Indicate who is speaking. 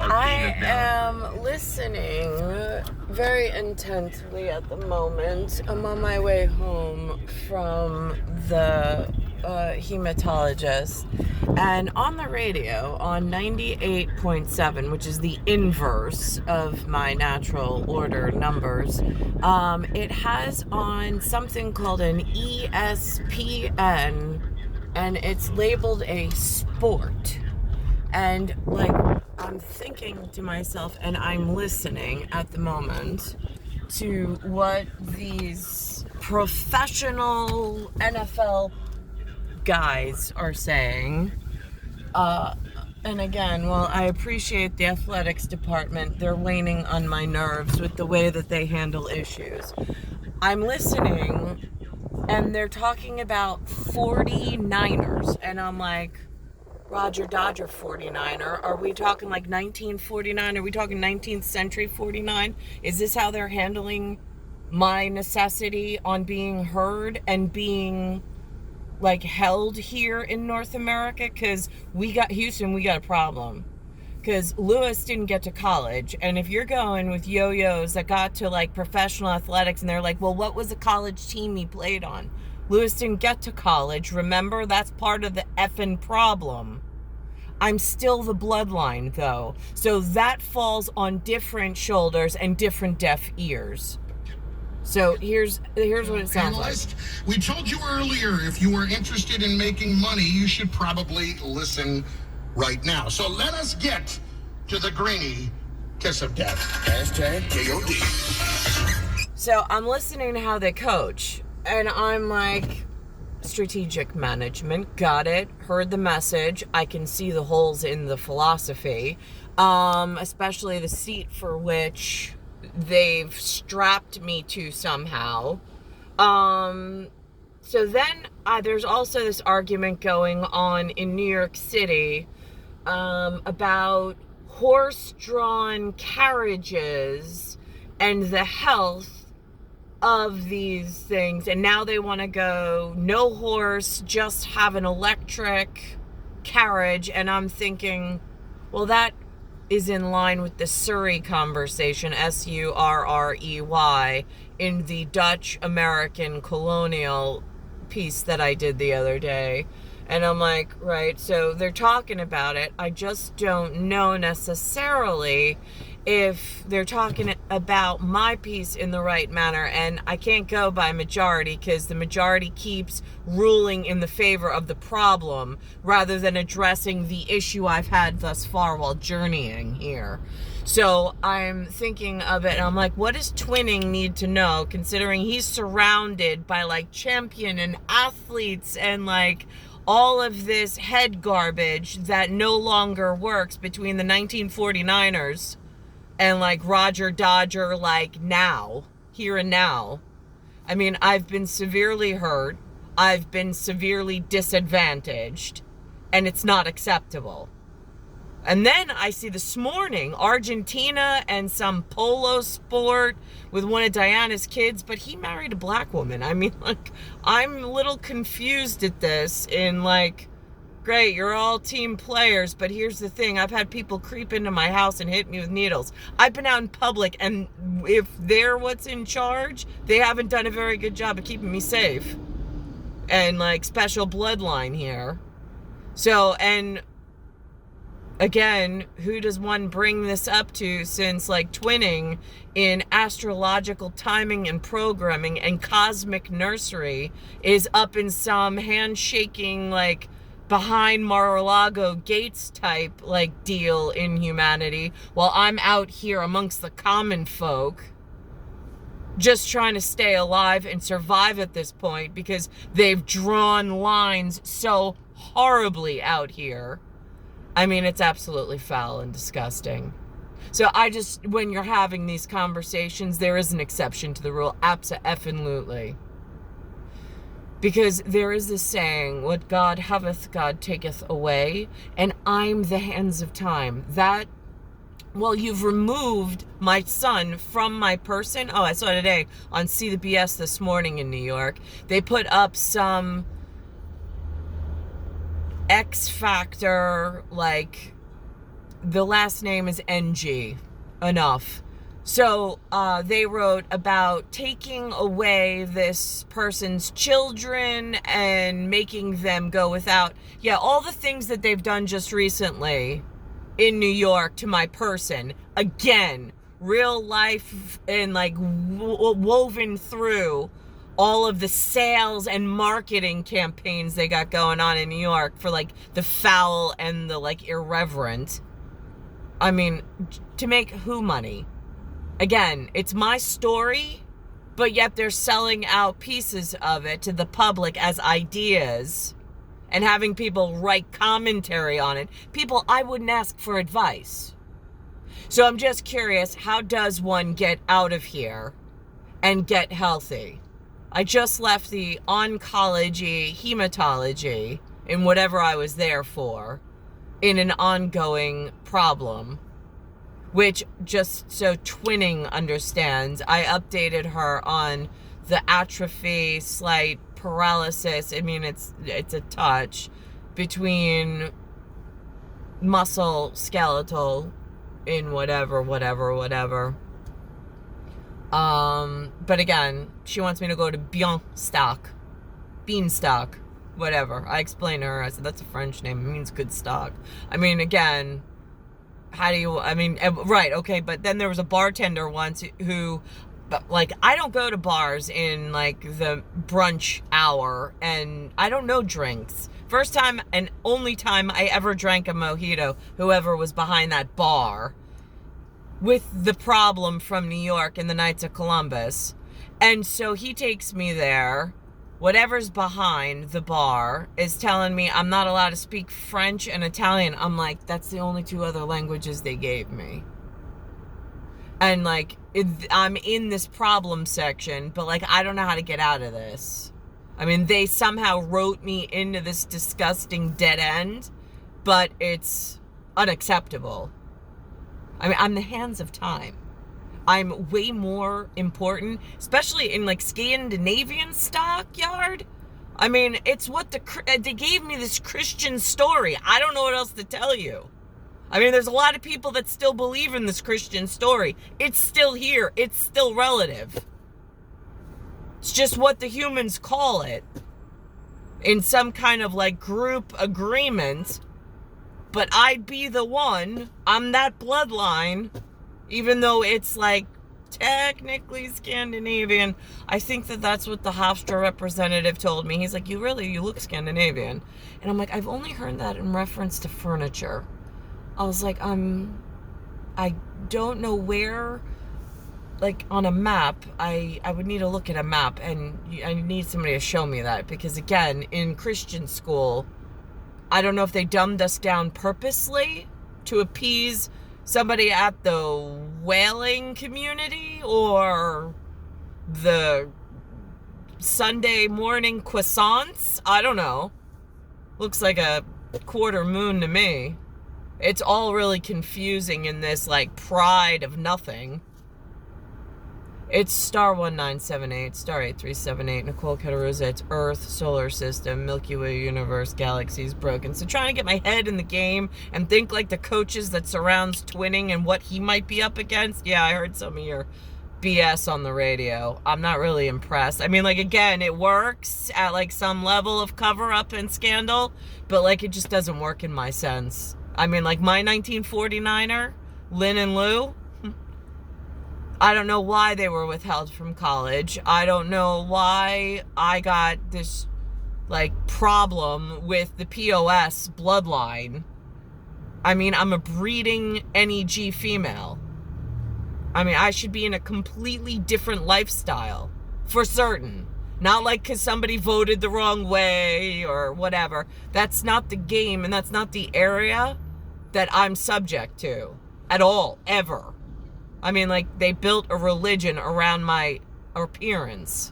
Speaker 1: I am listening very intently at the moment. I'm on my way home from the hematologist, and on the radio on 98.7, which is the inverse of my natural order numbers, it has on something called an ESPN, and it's labeled a sport. And like, I'm thinking to myself, and I'm listening at the moment to what these professional NFL guys are saying. And again, while I appreciate the athletics department, they're waning on my nerves with the way that they handle issues. I'm listening, and they're talking about 49ers, and I'm like, Roger Dodger 49er. Are we talking like 1949? Are we talking 19th century 49? Is this how they're handling my necessity on being heard and being like held here in North America? Because we got Houston, we got a problem. Because Lewis didn't get to college. And if you're going with yo-yos that got to like professional athletics and they're like, well, what was the college team he played on? Lewis didn't get to college. Remember, that's part of the effing problem. I'm still the bloodline, though. So that falls on different shoulders and different deaf ears. So here's what it sounds like.
Speaker 2: We told you earlier, if you were interested in making money, you should probably listen right now. So let us get to the Greenie kiss of death. Hashtag KOD.
Speaker 1: So I'm listening to how they coach. And I'm like, strategic management, got it, heard the message. I can see the holes in the philosophy, especially the seat for which they've strapped me to somehow. So then there's also this argument going on in New York City about horse-drawn carriages and the health of these things, and now they want to go no horse, just have an electric carriage. And I'm thinking, well, that is in line with the Surrey conversation, Surrey, in the Dutch American colonial piece that I did the other day. And I'm like, right, so they're talking about it. I just don't know necessarily if they're talking about my piece in the right manner. And I can't go by majority because the majority keeps ruling in the favor of the problem rather than addressing the issue I've had thus far while journeying here. So I'm thinking of it, and I'm like, what does Twinning need to know, considering he's surrounded by like champion and athletes and like all of this head garbage that no longer works between the 1949ers and like Roger Dodger, like now, here and now. I mean, I've been severely hurt. I've been severely disadvantaged, and it's not acceptable. And then I see this morning Argentina and some polo sport with one of Diana's kids, but he married a black woman. I mean, like, I'm a little confused at this in like, great, you're all team players, but here's the thing. I've had people creep into my house and hit me with needles. I've been out in public, and if they're what's in charge, they haven't done a very good job of keeping me safe. And like, special bloodline here. So, and again, who does one bring this up to, since like Twinning in astrological timing and programming and cosmic nursery is up in some handshaking, like behind Mar-a-Lago gates type like deal in humanity, while I'm out here amongst the common folk just trying to stay alive and survive at this point because they've drawn lines so horribly out here. I mean, it's absolutely foul and disgusting. So when you're having these conversations, there is an exception to the rule. Abso-effing-lutely. Because there is this saying, what God haveth, God taketh away, and I'm the hands of time. That, well, you've removed my son from my person. Oh, I saw today on See the BS this morning in New York. They put up some X Factor, like, the last name is NG. Enough. So they wrote about taking away this person's children and making them go without. Yeah, all the things that they've done just recently in New York to my person. Again, real life and like woven through all of the sales and marketing campaigns they got going on in New York for like the foul and the like irreverent. I mean, to make who money? Again, it's my story, but yet they're selling out pieces of it to the public as ideas and having people write commentary on it. People I wouldn't ask for advice. So I'm just curious, how does one get out of here and get healthy? I just left the oncology, hematology, in whatever I was there for, in an ongoing problem. Which, just so Twinning understands, I updated her on the atrophy, slight paralysis. I mean, it's a touch between muscle, skeletal, in whatever. But again, she wants me to go to beanstalk, whatever. I explained to her, I said, that's a French name, it means good stock. I mean, again, how do you, I mean, right, okay, but then there was a bartender once who, like, I don't go to bars in, like, the brunch hour, and I don't know drinks. First time and only time I ever drank a mojito, whoever was behind that bar, with the problem from New York and the Knights of Columbus. And so he takes me there. Whatever's behind the bar is telling me I'm not allowed to speak French and Italian. I'm like, that's the only two other languages they gave me. And like, I'm in this problem section, but like, I don't know how to get out of this. I mean, they somehow wrote me into this disgusting dead end, but it's unacceptable. I mean, I'm the hands of time. I'm way more important, especially in like Scandinavian stockyard. I mean, it's what they gave me this Christian story. I don't know what else to tell you. I mean, there's a lot of people that still believe in this Christian story. It's still here. It's still relative. It's just what the humans call it in some kind of like group agreement. But I'd be the one. I'm that bloodline. Even though it's like technically Scandinavian. I think that that's what the Hofstra representative told me. He's like, you look Scandinavian. And I'm like, I've only heard that in reference to furniture. I was like, I don't know where, like on a map, I would need to look at a map, and I need somebody to show me that, because again, in Christian school, I don't know if they dumbed us down purposely to appease somebody at the whaling community or the Sunday morning croissants. I don't know. Looks like a quarter moon to me. It's all really confusing in this like pride of nothing. It's star 1978, star 8378, Nicole, Cattaruzza. It's Earth, solar system, Milky Way universe, galaxies broken. So trying to get my head in the game and think like the coaches that surrounds Twinning and what he might be up against. Yeah, I heard some of your BS on the radio. I'm not really impressed. I mean, like, again, it works at like some level of cover up and scandal, but like it just doesn't work in my sense. I mean, like my 1949er, Lynn and Lou, I don't know why they were withheld from college. I don't know why I got this, like, problem with the POS bloodline. I mean, I'm a breeding NEG female. I mean, I should be in a completely different lifestyle, for certain. Not like because somebody voted the wrong way or whatever. That's not the game, and that's not the area that I'm subject to at all, ever. I mean, like, they built a religion around my appearance.